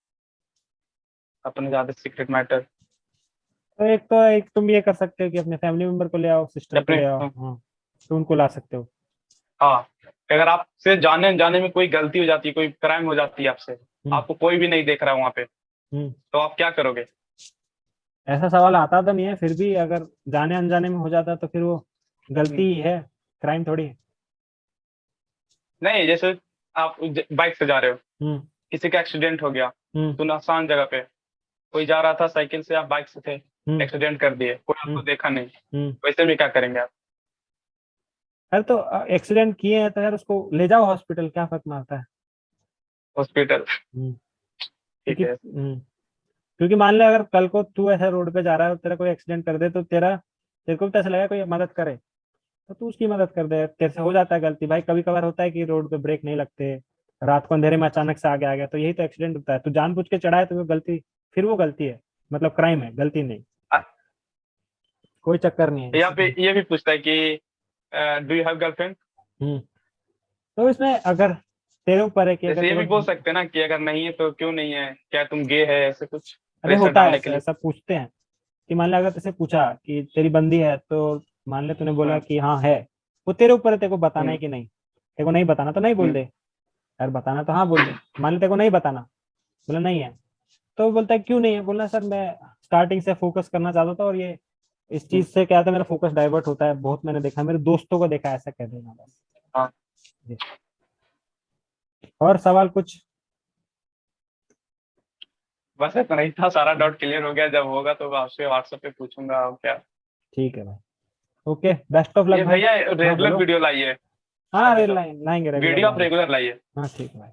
अपने ज्यादा सीक्रेट मैटर? तो एक तुम ये कर सकते हो कि अपने फैमिली मेंबर को ले आओ, सिस्टर को अपने ले आओ, हाँ तो उनको ला सकते हो। हाँ, अगर आपसे जाने जाने में कोई गलती हो जाती है, कोई क्राइम हो जाती है आपसे, हम्म। आपको कोई भी नहीं देख रहा है वहां पे, हम्म। तो आप क्या करोगे? ऐसा सवाल आता तो नहीं है, फिर भी अगर जाने अनजाने में हो जाता तो फिर वो गलती हम्म, ही है, क्राइम थोड़ी है। नहीं, जैसे आप बाइक से जा रहे हो, हम्म। किसी का एक्सीडेंट हो गया, हम्म। सुनसान जगह पे, कोई जा रहा था साइकिल से, आप बाइक से थे, हम्म। एक्सीडेंट कर दिए, कोई हम्म। आपको देखा नहीं, हम्म। वैसे भी क्या करेंगे आप? अरे तो एक्सीडेंट किए हैं तो यार उसको ले जाओ हॉस्पिटल, क्या फर्क मारता है। हॉस्पिटल। हम्म। ठीक क्योंकि है। क्योंकि मान ले अगर कल को तू ऐसा रोड पे जा रहा है और तेरा कोई एक्सीडेंट कर दे, तो तेरे को भी तो ऐसा लगेगा कोई मदद करे, तो तू उसकी मदद कर दे। तेरे से हो जाता है गलती भाई, कभी कभार होता है कि रोड पे ब्रेक नहीं लगते, रात को अंधेरे में अचानक से आगे आ गया, तो यही तो एक्सीडेंट होता है। तू जानबूझ के चढ़ा है तो वो गलती, फिर वो गलती है, मतलब क्राइम है, गलती नहीं। अ, कोई चक्कर नहीं है यहाँ पे इसमें। ये भी पूछता है कि डू यू हैव गर्लफ्रेंड? हम्म। तो इसमें अगर तेरे ऊपर है कि अगर जैसे ये तेरे भी बोल को, सकते हैं ना कि अगर नहीं है तो क्यों नहीं है, क्या तुम गे है, ऐसे कुछ अरे प्रेशर होता है डालने के ऐसा, लिए। ऐसा पूछते हैं कि मान ले अगर तुझसे पूछा कि तेरी बंदी है, तो मान ले तूने बोला हम्म, कि हाँ है, वो तेरे ऊपर है तेरे को बताना है हम्म, कि नहीं। तेरे को नहीं बताना तो नहीं बोल हम्म, दे, यार बताना तो हाँ बोल दे। मान ले तेरे को नहीं बताना, बोला नहीं है, तो वो बोलता है क्यों नहीं है, बोलना सर मैं स्टार्टिंग से फोकस करना चाहता था, और ये इस हम्म, चीज से क्या था, मेरा फोकस डाइवर्ट होता है बहुत, मैंने देखा मेरे दोस्तों को देखा है, ऐसा कह देना बस। हाँ, जी। और सवाल कुछ? बस इतना ही था, सारा डाउट क्लियर हो गया। जब होगा तो आपसे व्हाट्सएप पे पूछूंगा और क्या। ठीक है भाई, ओके, बेस्ट ऑफ लक ये भाई। भैया हाँ रेगुलर बोलो। वीडियो लाइए, हाँ अभी अरे तो लाएंगे, रेगुलर वीडियो आप लाएंगे। रेगुलर लाइए। हाँ ठीक है भाई।